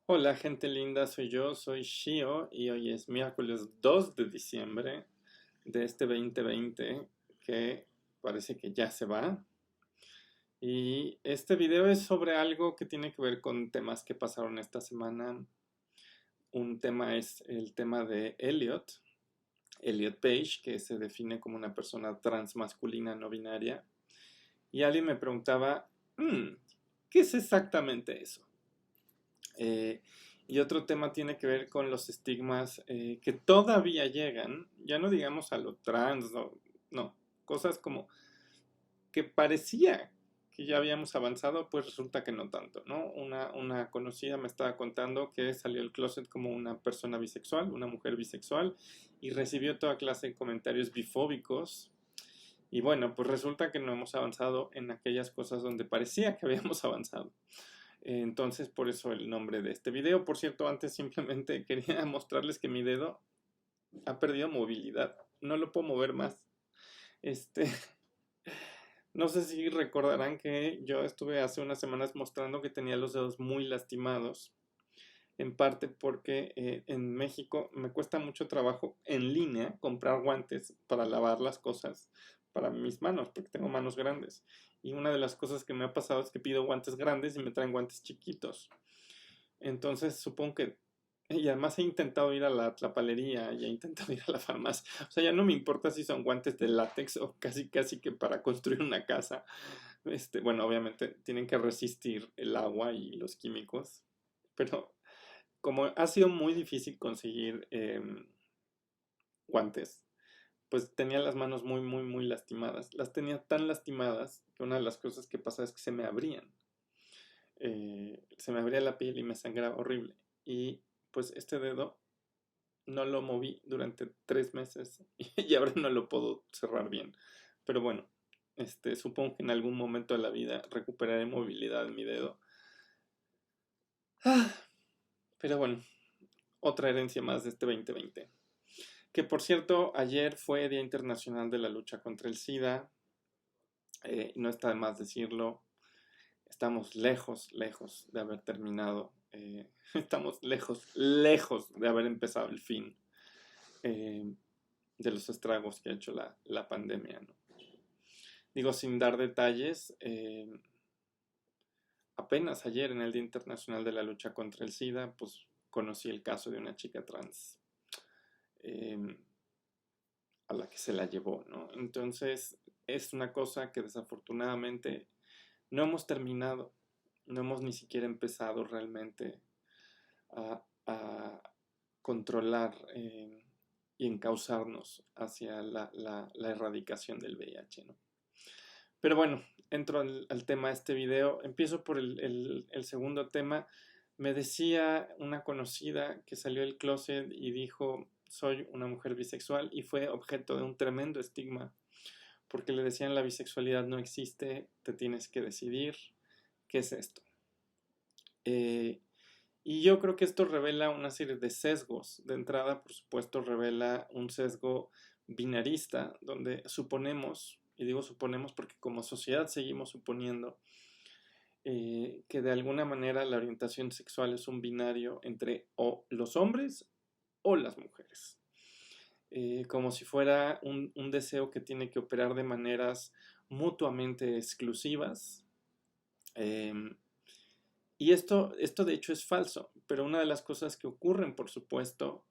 Hola gente linda, soy Shio y hoy es miércoles 2 de diciembre de este 2020 que parece que ya se va. Y este video es sobre algo que tiene que ver con temas que pasaron esta semana. Un tema es el tema de Elliot Page, que se define como una persona transmasculina no binaria. Y alguien me preguntaba, ¿qué es exactamente eso? Eh, y otro tema tiene que ver con los estigmas que todavía llegan, ya no digamos a lo trans, no, cosas como que parecía que ya habíamos avanzado, pues resulta que no tanto, ¿no? Una conocida me estaba contando que salió del closet como una persona bisexual, una mujer bisexual, y recibió toda clase de comentarios bifóbicos. Y bueno, pues resulta que no hemos avanzado en aquellas cosas donde parecía que habíamos avanzado. Entonces, por eso el nombre de este video. Por cierto, antes simplemente quería mostrarles que mi dedo ha perdido movilidad. No lo puedo mover más. Este, no sé si recordarán que yo estuve hace unas semanas mostrando que tenía los dedos muy lastimados. En parte porque en México me cuesta mucho trabajo en línea comprar guantes para lavar las cosas para mis manos, porque tengo manos grandes. Y una de las cosas que me ha pasado es que pido guantes grandes y me traen guantes chiquitos. Entonces supongo que, y además he intentado ir a la tlapalería y he intentado ir a la farmacia. O sea, ya no me importa si son guantes de látex o casi casi que para construir una casa. Bueno, obviamente tienen que resistir el agua y los químicos. Pero como ha sido muy difícil conseguir guantes, pues tenía las manos muy, muy, muy lastimadas. Las tenía tan lastimadas que una de las cosas que pasaba es que se me abrían. Se me abría la piel y me sangraba horrible. Y pues este dedo no lo moví durante 3 meses y ahora no lo puedo cerrar bien. Pero bueno, supongo que en algún momento de la vida recuperaré movilidad en mi dedo. Ah, pero bueno, otra herencia más de este 2020. Que por cierto, ayer fue Día Internacional de la Lucha contra el SIDA. No está de más decirlo. Estamos lejos, lejos de haber terminado. Estamos lejos, lejos de haber empezado el fin eh, de los estragos que ha hecho la pandemia, ¿no? Digo, sin dar detalles, apenas ayer en el Día Internacional de la Lucha contra el SIDA, pues conocí el caso de una chica trans eh, a la que se la llevó, ¿no? Entonces, es una cosa que desafortunadamente no hemos terminado, no hemos ni siquiera empezado realmente a controlar y encauzarnos hacia la erradicación del VIH, ¿no? Pero bueno, entro al tema de este video. Empiezo por el segundo tema. Me decía una conocida que salió del closet y dijo, soy una mujer bisexual, y fue objeto de un tremendo estigma, porque le decían la bisexualidad no existe, te tienes que decidir. ¿Qué es esto? Eh, y yo creo que esto revela una serie de sesgos. De entrada, por supuesto, revela un sesgo binarista, donde suponemos, y digo suponemos porque como sociedad seguimos suponiendo que de alguna manera la orientación sexual es un binario entre o los hombres o las mujeres. Como si fuera un deseo que tiene que operar de maneras mutuamente exclusivas. Eh, y esto de hecho es falso, pero una de las cosas que ocurren, por supuesto,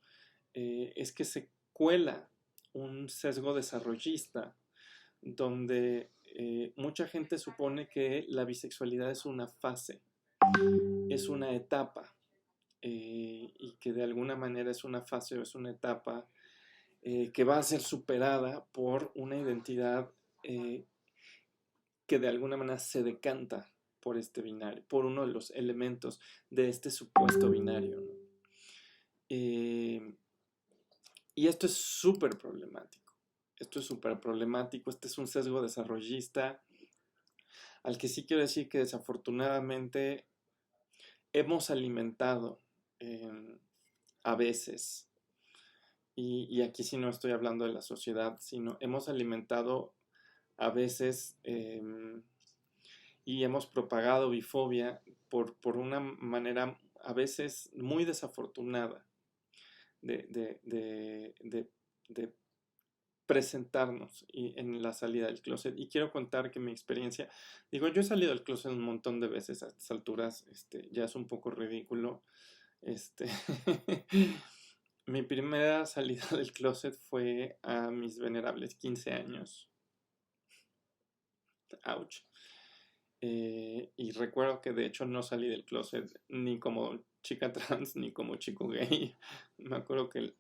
es que se cuela un sesgo desarrollista donde mucha gente supone que la bisexualidad es una fase, es una etapa, y que de alguna manera es una fase o es una etapa que va a ser superada por una identidad que de alguna manera se decanta por este binario, por uno de los elementos de este supuesto binario, ¿no? Eh, y esto es súper problemático. Esto es súper problemático. Este es un sesgo desarrollista al que sí quiero decir que desafortunadamente hemos alimentado eh, a veces, y aquí sí no estoy hablando de la sociedad, sino hemos alimentado a veces y hemos propagado bifobia por una manera a veces muy desafortunada de presentarnos en la salida del closet. Y quiero contar que mi experiencia, digo, yo he salido del closet un montón de veces a estas alturas, ya es un poco ridículo. Este, mi primera salida del closet fue a mis venerables 15 años. Ouch. Y recuerdo que de hecho no salí del closet ni como chica trans ni como chico gay. Me acuerdo que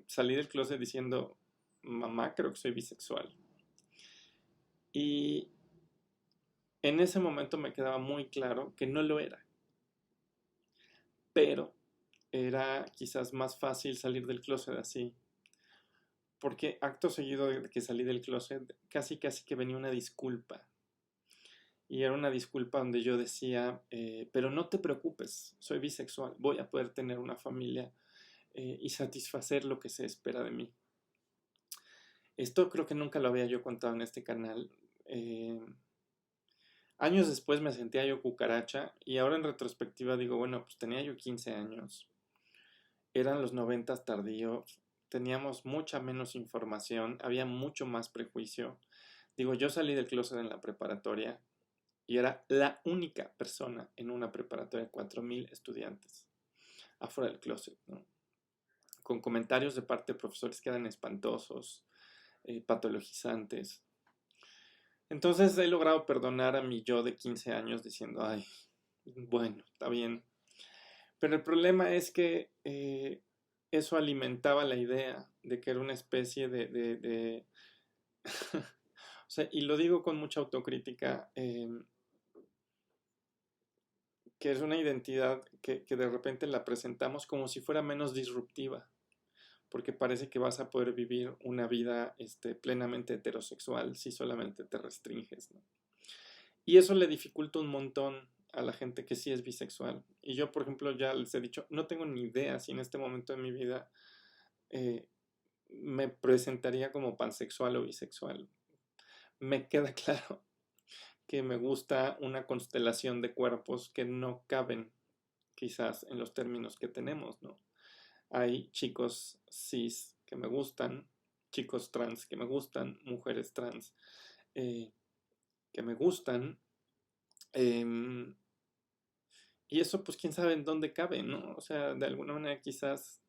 salí del closet diciendo, mamá, creo que soy bisexual. Y en ese momento me quedaba muy claro que no lo era. Pero era quizás más fácil salir del closet así. Porque acto seguido de que salí del closet, casi que venía una disculpa. Y era una disculpa donde yo decía, pero no te preocupes, soy bisexual, voy a poder tener una familia y satisfacer lo que se espera de mí. Esto creo que nunca lo había yo contado en este canal. Años después me sentía yo cucaracha y ahora en retrospectiva digo, bueno, pues tenía yo 15 años, eran los 90 tardíos, teníamos mucha menos información, había mucho más prejuicio. Digo, yo salí del closet en la preparatoria y era la única persona en una preparatoria de 4,000 estudiantes afuera del closet, ¿no? Con comentarios de parte de profesores que eran espantosos, patologizantes. Entonces he logrado perdonar a mi yo de 15 años diciendo, ay, bueno, está bien. Pero el problema es que eso alimentaba la idea de que era una especie de o sea, y lo digo con mucha autocrítica, que es una identidad que de repente la presentamos como si fuera menos disruptiva, porque parece que vas a poder vivir una vida plenamente heterosexual si solamente te restringes, ¿no? Y eso le dificulta un montón a la gente que sí es bisexual. Y yo, por ejemplo, ya les he dicho, no tengo ni idea si en este momento de mi vida eh, me presentaría como pansexual o bisexual. Me queda claro que me gusta una constelación de cuerpos que no caben quizás en los términos que tenemos, ¿no? Hay chicos cis que me gustan, chicos trans que me gustan, mujeres trans que me gustan, em, y eso pues quién sabe en dónde cabe, ¿no? O sea, de alguna manera quizás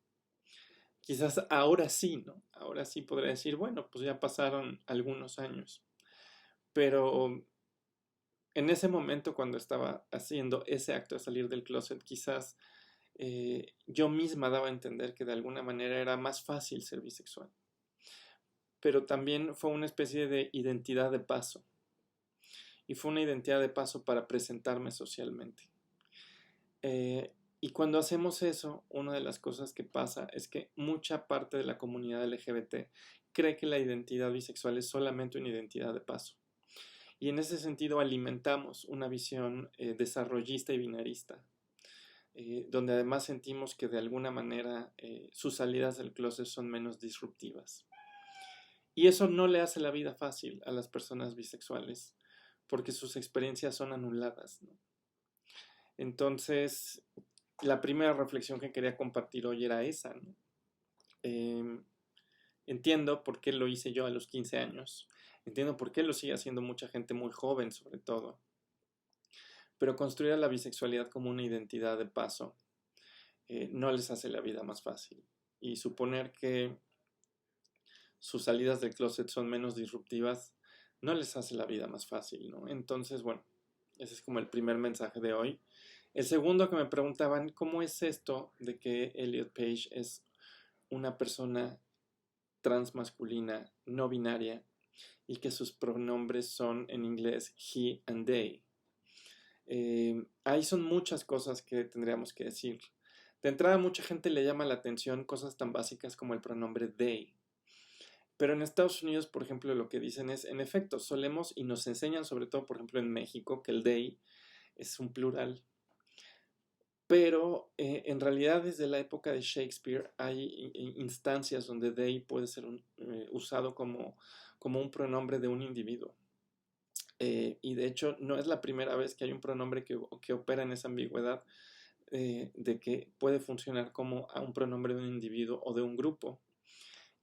ahora sí, ¿no? Ahora sí podría decir, bueno, pues ya pasaron algunos años, pero en ese momento cuando estaba haciendo ese acto de salir del closet, quizás yo misma daba a entender que de alguna manera era más fácil ser bisexual. Pero también fue una especie de identidad de paso. Y fue una identidad de paso para presentarme socialmente. Y cuando hacemos eso, una de las cosas que pasa es que mucha parte de la comunidad LGBT cree que la identidad bisexual es solamente una identidad de paso. Y en ese sentido alimentamos una visión desarrollista y binarista, donde además sentimos que de alguna manera sus salidas del closet son menos disruptivas. Y eso no le hace la vida fácil a las personas bisexuales, porque sus experiencias son anuladas, ¿no? Entonces, la primera reflexión que quería compartir hoy era esa, ¿no? Entiendo por qué lo hice yo a los 15 años, entiendo por qué lo sigue haciendo mucha gente muy joven sobre todo, pero construir a la bisexualidad como una identidad de paso no les hace la vida más fácil. Y suponer que sus salidas del closet son menos disruptivas no les hace la vida más fácil, ¿no? Entonces, bueno, ese es como el primer mensaje de hoy. El segundo, que me preguntaban, ¿cómo es esto de que Elliot Page es una persona transmasculina, no binaria, y que sus pronombres son en inglés he and they? Ahí son muchas cosas que tendríamos que decir. De entrada, mucha gente le llama la atención cosas tan básicas como el pronombre they. Pero en Estados Unidos, por ejemplo, lo que dicen es, en efecto, solemos y nos enseñan, sobre todo, por ejemplo, en México, que el they es un plural. Pero en realidad desde la época de Shakespeare hay instancias donde they puede ser usado como un pronombre de un individuo. Y de hecho no es la primera vez que hay un pronombre que opera en esa ambigüedad. de que puede funcionar como un pronombre de un individuo o de un grupo.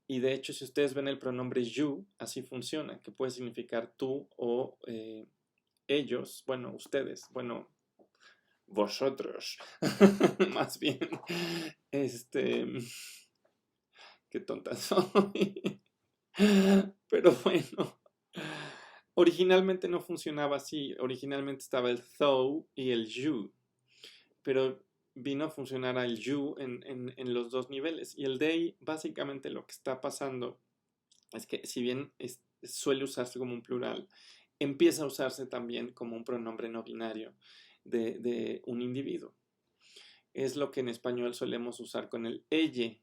Y de hecho, si ustedes ven el pronombre you, así funciona, que puede significar tú o ellos, bueno, ustedes, bueno, vosotros, más bien. Qué tonta soy. Pero bueno, originalmente no funcionaba así. Originalmente estaba el thou y el you, pero vino a funcionar el you en los dos niveles. Y el they, básicamente lo que está pasando es que si bien suele usarse como un plural, empieza a usarse también como un pronombre no binario de un individuo. Es lo que en español solemos usar con el elle,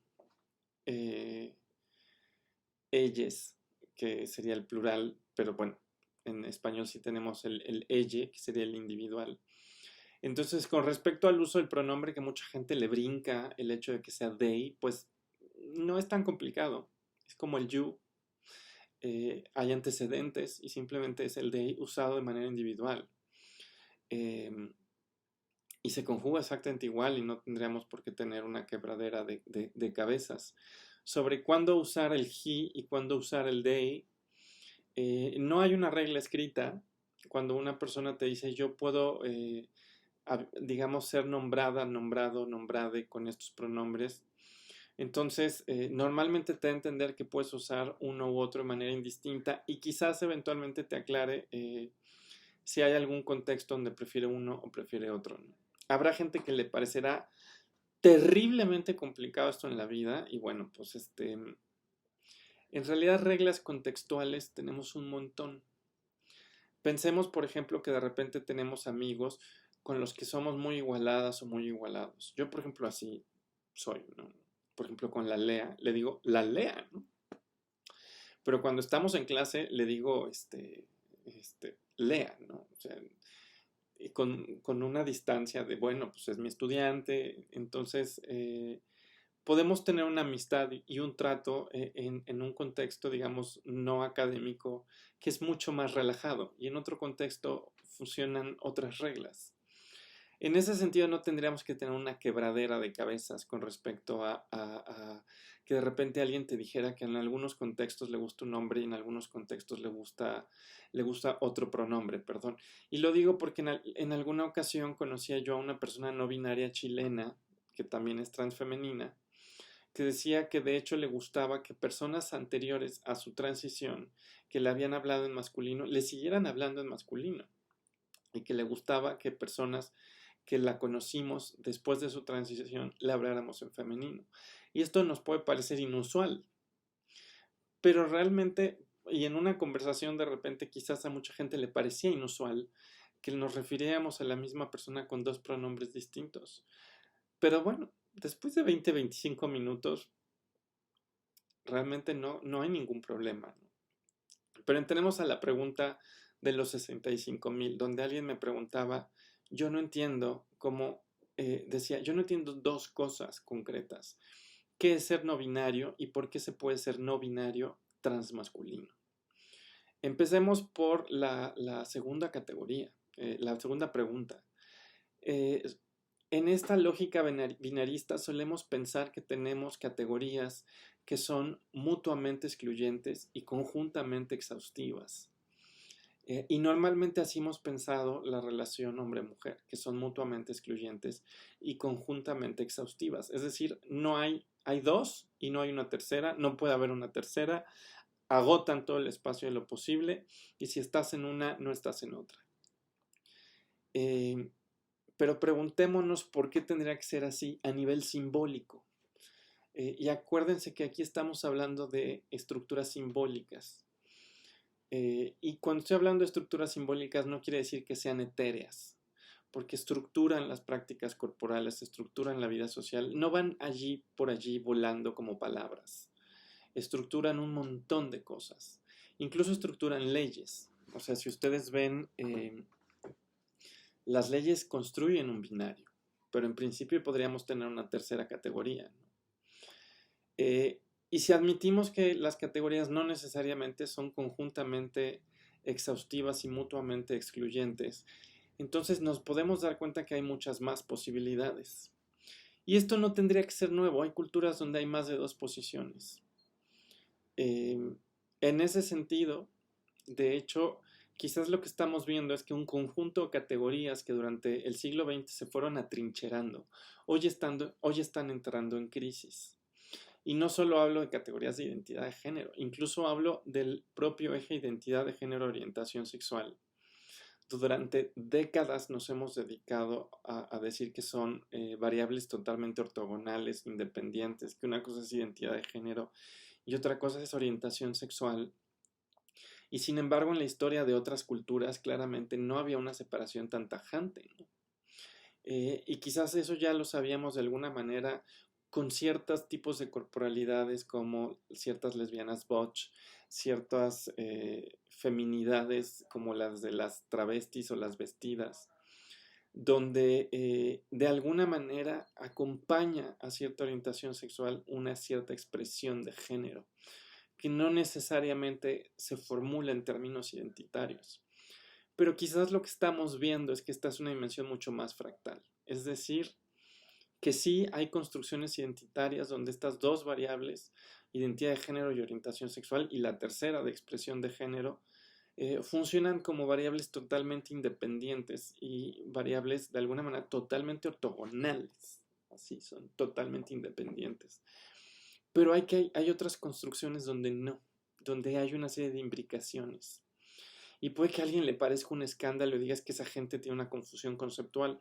elles, que sería el plural, pero bueno, en español sí tenemos el elle, que sería el individual. Entonces, con respecto al uso del pronombre, que mucha gente le brinca el hecho de que sea they, pues no es tan complicado. Es como el you. Hay antecedentes y simplemente es el they usado de manera individual. Y se conjuga exactamente igual y no tendríamos por qué tener una quebradera de cabezas. Sobre cuándo usar el he y cuándo usar el they, no hay una regla escrita. Cuando una persona te dice yo puedo, digamos, ser nombrada, nombrado, nombrade con estos pronombres, entonces normalmente te da a entender que puedes usar uno u otro de manera indistinta y quizás eventualmente te aclare si hay algún contexto donde prefiere uno o prefiere otro, ¿no? Habrá gente que le parecerá terriblemente complicado esto en la vida y bueno, pues en realidad reglas contextuales tenemos un montón. Pensemos, por ejemplo, que de repente tenemos amigos con los que somos muy igualadas o muy igualados. Yo, por ejemplo, así soy, ¿no? Por ejemplo, con la Lea, le digo la Lea, ¿no? Pero cuando estamos en clase le digo Lea, ¿no? O sea, con una distancia de, bueno, pues es mi estudiante, entonces podemos tener una amistad y un trato en un contexto, digamos, no académico, que es mucho más relajado y en otro contexto funcionan otras reglas. En ese sentido no tendríamos que tener una quebradera de cabezas con respecto a que de repente alguien te dijera que en algunos contextos le gusta un nombre y en algunos contextos le gusta otro pronombre, perdón. Y lo digo porque en alguna ocasión conocía yo a una persona no binaria chilena, que también es transfemenina, que decía que de hecho le gustaba que personas anteriores a su transición, que le habían hablado en masculino, le siguieran hablando en masculino. Y que le gustaba que personas que la conocimos después de su transición le habláramos en femenino. Y esto nos puede parecer inusual, pero realmente, y en una conversación de repente quizás a mucha gente le parecía inusual que nos refiriéramos a la misma persona con dos pronombres distintos. Pero bueno, después de 20-25 minutos, realmente no hay ningún problema, ¿no? Pero entremos a la pregunta de los 65,000, donde alguien me preguntaba, yo no entiendo cómo, decía, yo no entiendo dos cosas concretas. ¿Qué es ser no binario y por qué se puede ser no binario transmasculino? Empecemos por la segunda categoría, la segunda pregunta. En esta lógica binarista solemos pensar que tenemos categorías que son mutuamente excluyentes y conjuntamente exhaustivas. Y normalmente así hemos pensado la relación hombre-mujer, que son mutuamente excluyentes y conjuntamente exhaustivas. Es decir, hay dos y no hay una tercera, no puede haber una tercera, agotan todo el espacio de lo posible y si estás en una, no estás en otra. Pero preguntémonos por qué tendría que ser así a nivel simbólico. Y acuérdense que aquí estamos hablando de estructuras simbólicas. Y cuando estoy hablando de estructuras simbólicas no quiere decir que sean etéreas, porque estructuran las prácticas corporales, estructuran la vida social, no van por allí volando como palabras, estructuran un montón de cosas, incluso estructuran leyes. O sea, si ustedes ven, las leyes construyen un binario, pero en principio podríamos tener una tercera categoría, ¿no? Y si admitimos que las categorías no necesariamente son conjuntamente exhaustivas y mutuamente excluyentes, entonces nos podemos dar cuenta que hay muchas más posibilidades. Y esto no tendría que ser nuevo, hay culturas donde hay más de dos posiciones. En ese sentido, de hecho, quizás lo que estamos viendo es que un conjunto de categorías que durante el siglo XX se fueron atrincherando, hoy están entrando en crisis. Y no solo hablo de categorías de identidad de género, incluso hablo del propio eje identidad de género orientación sexual. Durante décadas nos hemos dedicado a decir que son variables totalmente ortogonales, independientes, que una cosa es identidad de género y otra cosa es orientación sexual. Y sin embargo, en la historia de otras culturas claramente no había una separación tan tajante, ¿no? Y quizás eso ya lo sabíamos de alguna manera con ciertos tipos de corporalidades como ciertas lesbianas butch, ciertas feminidades como las de las travestis o las vestidas, donde de alguna manera acompaña a cierta orientación sexual una cierta expresión de género, que no necesariamente se formula en términos identitarios. Pero quizás lo que estamos viendo es que esta es una dimensión mucho más fractal. Es decir, que sí hay construcciones identitarias donde estas dos variables, identidad de género y orientación sexual, y la tercera de expresión de género, funcionan como variables totalmente independientes y variables de alguna manera totalmente ortogonales. Así son, totalmente independientes. Pero hay otras construcciones donde no, donde hay una serie de imbricaciones. Y puede que a alguien le parezca un escándalo y digas que esa gente tiene una confusión conceptual,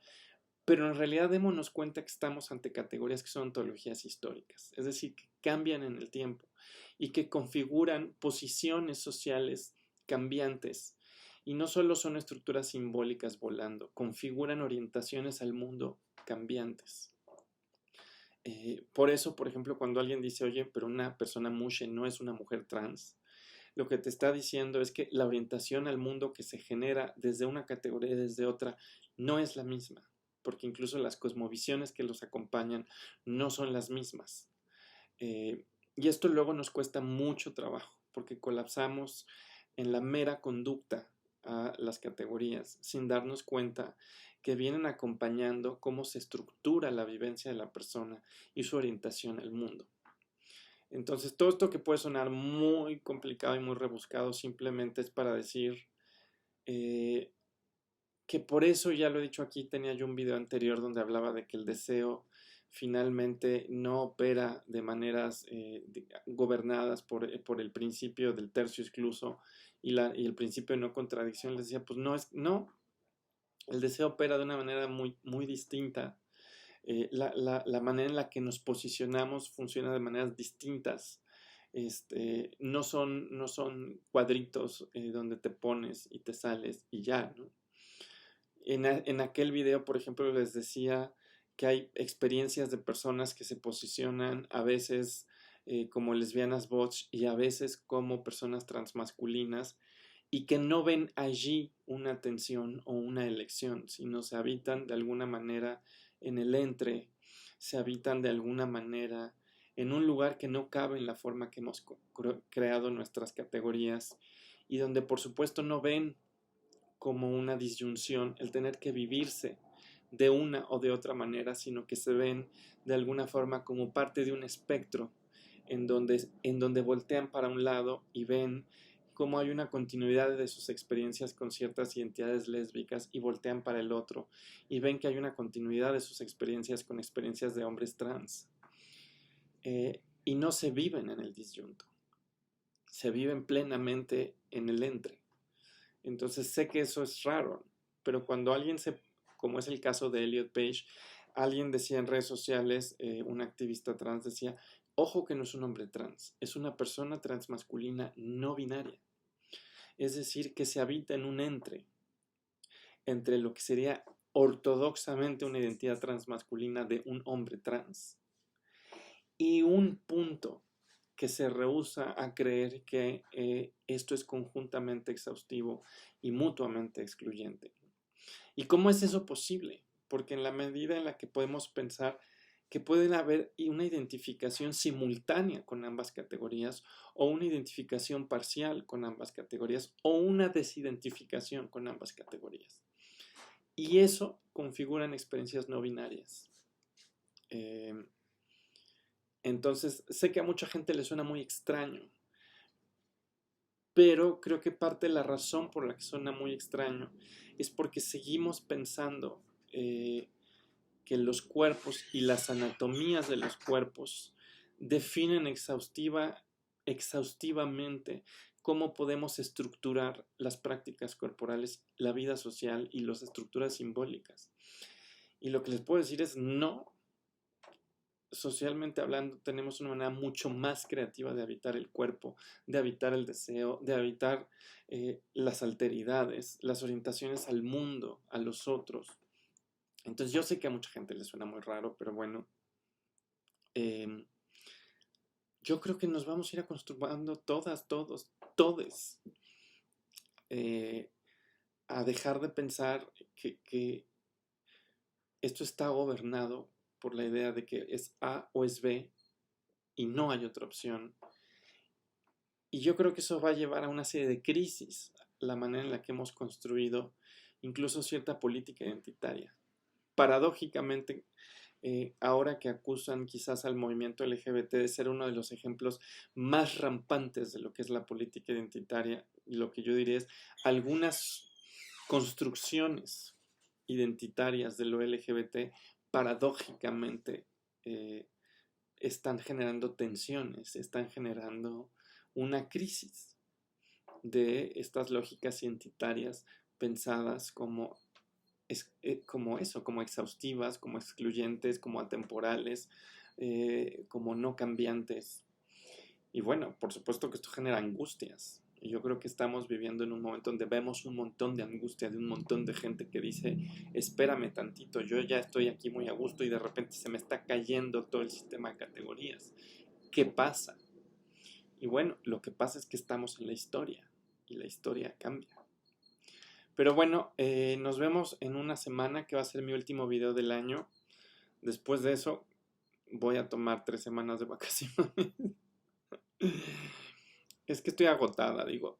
pero en realidad démonos cuenta que estamos ante categorías que son ontologías históricas, es decir, que cambian en el tiempo y que configuran posiciones sociales cambiantes. Y no solo son estructuras simbólicas volando, configuran orientaciones al mundo cambiantes. Por eso, por ejemplo, cuando alguien dice, oye, pero una persona mushe no es una mujer trans, lo que te está diciendo es que la orientación al mundo que se genera desde una categoría y desde otra no es la misma, porque incluso las cosmovisiones que los acompañan no son las mismas. Y esto luego nos cuesta mucho trabajo, porque colapsamos en la mera conducta a las categorías, sin darnos cuenta que vienen acompañando cómo se estructura la vivencia de la persona y su orientación al mundo. Entonces, todo esto que puede sonar muy complicado y muy rebuscado simplemente es para decir que por eso, ya lo he dicho aquí, tenía yo un video anterior donde hablaba de que el deseo finalmente no opera de maneras gobernadas por el principio del tercio excluso y el principio de no contradicción. Les decía, pues no, el deseo opera de una manera muy, muy distinta. La manera en la que nos posicionamos funciona de maneras distintas. No son cuadritos donde te pones y te sales y ya, ¿no? En aquel video, por ejemplo, les decía que hay experiencias de personas que se posicionan a veces como lesbianas butch y a veces como personas transmasculinas y que no ven allí una tensión o una elección, sino se habitan de alguna manera en el entre, se habitan de alguna manera en un lugar que no cabe en la forma que hemos creado nuestras categorías y donde por supuesto no ven como una disyunción el tener que vivirse de una o de otra manera, sino que se ven de alguna forma como parte de un espectro en donde voltean para un lado y ven cómo hay una continuidad de sus experiencias con ciertas identidades lésbicas y voltean para el otro y ven que hay una continuidad de sus experiencias con experiencias de hombres trans. Y no se viven en el disyunto, se viven plenamente en el entre. Entonces sé que eso es raro, pero cuando como es el caso de Elliot Page, alguien decía en redes sociales, un activista trans decía, ojo que no es un hombre trans, es una persona transmasculina no binaria. Es decir, que se habita en un entre lo que sería ortodoxamente una identidad transmasculina de un hombre trans y un punto que se rehúsa a creer que esto es conjuntamente exhaustivo y mutuamente excluyente. ¿Y cómo es eso posible? Porque en la medida en la que podemos pensar que puede haber una identificación simultánea con ambas categorías o una identificación parcial con ambas categorías o una desidentificación con ambas categorías. Y eso configura en experiencias no binarias. Eh, entonces, sé que a mucha gente le suena muy extraño, pero creo que parte de la razón por la que suena muy extraño es porque seguimos pensando que los cuerpos y las anatomías de los cuerpos definen exhaustivamente cómo podemos estructurar las prácticas corporales, la vida social y las estructuras simbólicas. Y lo que les puedo decir es no. Socialmente hablando, tenemos una manera mucho más creativa de habitar el cuerpo, de habitar el deseo, de habitar las alteridades, las orientaciones al mundo, a los otros. Entonces yo sé que a mucha gente le suena muy raro, pero bueno, eh, yo creo que nos vamos a ir acostumbrando todas, todos, todes, eh, a dejar de pensar que esto está gobernado por la idea de que es A o es B y no hay otra opción. Y yo creo que eso va a llevar a una serie de crisis, la manera en la que hemos construido incluso cierta política identitaria. Paradójicamente, ahora que acusan quizás al movimiento LGBT de ser uno de los ejemplos más rampantes de lo que es la política identitaria, lo que yo diría es algunas construcciones identitarias de lo LGBT paradójicamente eh, están generando tensiones, están generando una crisis de estas lógicas identitarias pensadas como eso, como exhaustivas, como excluyentes, como atemporales, como no cambiantes. Y bueno, por supuesto que esto genera angustias. Y yo creo que estamos viviendo en un momento donde vemos un montón de angustia de un montón de gente que dice, espérame tantito, yo ya estoy aquí muy a gusto y de repente se me está cayendo todo el sistema de categorías. ¿Qué pasa? Y bueno, lo que pasa es que estamos en la historia y la historia cambia. Pero bueno, nos vemos en una semana que va a ser mi último video del año. Después de eso voy a tomar 3 semanas de vacaciones. Es que estoy agotada, digo.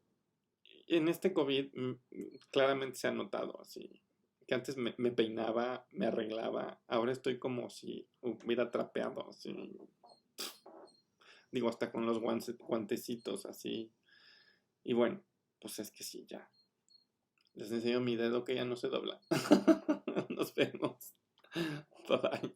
En este COVID claramente se ha notado así. Que antes me peinaba, me arreglaba. Ahora estoy como si hubiera trapeado así. Digo, hasta con los guantecitos así. Y bueno, pues es que sí, ya. Les enseño mi dedo que ya no se dobla. Nos vemos. Bye bye.